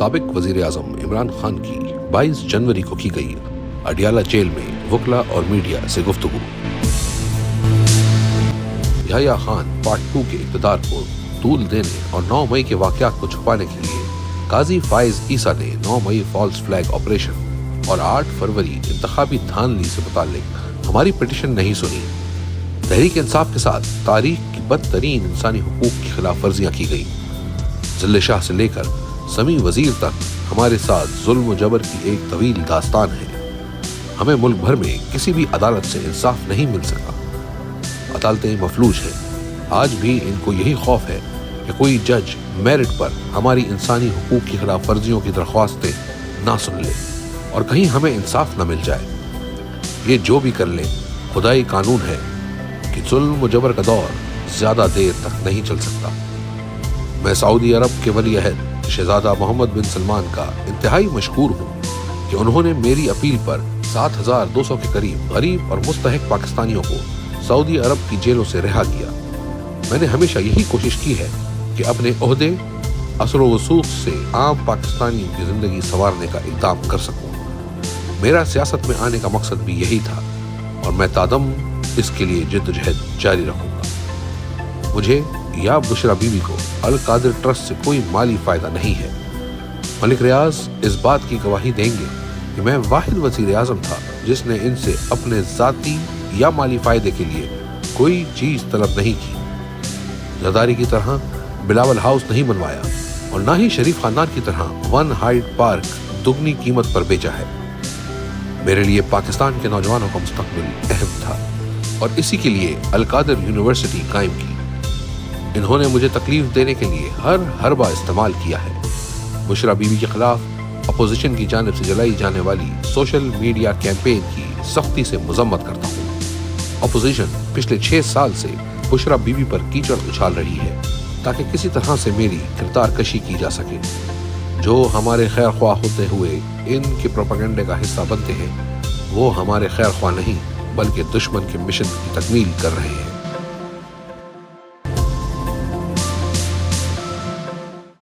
سابق وزیر اعظم عمران خان کی 22 جنوری کو کی گئی اڈیالہ جیل میں وکلا اور میڈیا سے گفتگو۔ یحییٰ خان پارٹ 2 کے اقتدار کو طول دینے اور 9 مئی کے واقعات کو چھپانے کے لیے قاضی فائز عیسیٰ نے 9 مئی فالس فلیگ آپریشن اور 8 فروری انتخابی دھاندلی سے متعلق ہماری پٹیشن نہیں سنی۔ تحریک انصاف کے ساتھ تاریخ کی بدترین انسانی حقوق کی خلاف ورزیاں کی گئی۔ ذل شاہ سے لے کر سمیع وزیر تک ہمارے ساتھ ظلم و جبر کی ایک طویل داستان ہے۔ ہمیں ملک بھر میں کسی بھی عدالت سے انصاف نہیں مل سکا۔ عدالتیں مفلوج ہیں۔ آج بھی ان کو یہی خوف ہے کہ کوئی جج میرٹ پر ہماری انسانی حقوق کی خلاف ورزیوں کی درخواستیں نہ سن لے اور کہیں ہمیں انصاف نہ مل جائے۔ یہ جو بھی کر لے، خدائی قانون ہے کہ ظلم و جبر کا دور زیادہ دیر تک نہیں چل سکتا۔ میں سعودی عرب کے ولی عہد شہزادہ محمد بن سلمان کا انتہائی مشکور ہوں کہ انہوں نے میری اپیل پر 7200 کے قریب غریب اور مستحق پاکستانیوں کو سعودی عرب کی جیلوں سے رہا کیا۔ میں نے ہمیشہ یہی کوشش کی ہے کہ اپنے عہدے، اثر و رسوخ سے عام پاکستانیوں کی زندگی سنوارنے کا اقدام کر سکوں۔ میرا سیاست میں آنے کا مقصد بھی یہی تھا اور میں تادم اس کے لیے جدوجہد جاری رکھوں گا۔ مجھے یا بشرا بی بی کو القادر ٹرسٹ سے کوئی مالی فائدہ نہیں ہے۔ ملک ریاض اس بات کی گواہی دیں گے کہ میں واحد وزیر اعظم تھا جس نے ان سے اپنے ذاتی یا مالی فائدے کے لیے کوئی چیز طلب نہیں کی۔ زرداری کی طرح بلاول ہاؤس نہیں بنوایا اور نہ ہی شریف خاندان کی طرح 1 ہائیڈ پارک دگنی قیمت پر بیچا ہے۔ میرے لیے پاکستان کے نوجوانوں کا مستقبل اہم تھا اور اسی کے لیے القادر یونیورسٹی قائم کی۔ انہوں نے مجھے تکلیف دینے کے لیے ہر حربہ استعمال کیا ہے۔ بشرا بی بی کے خلاف اپوزیشن کی جانب سے چلائی جانے والی سوشل میڈیا کیمپین کی سختی سے مذمت کرتا ہوں۔ اپوزیشن پچھلے 6 سال سے بشرا بی بی پر کیچڑ اچھال رہی ہے تاکہ کسی طرح سے میری کردار کشی کی جا سکے۔ جو ہمارے خیر خواہ ہوتے ہوئے ان کے پروپیگنڈے کا حصہ بنتے ہیں وہ ہمارے خیر خواہ نہیں بلکہ دشمن کے مشن کی تکمیل کر رہے ہیں۔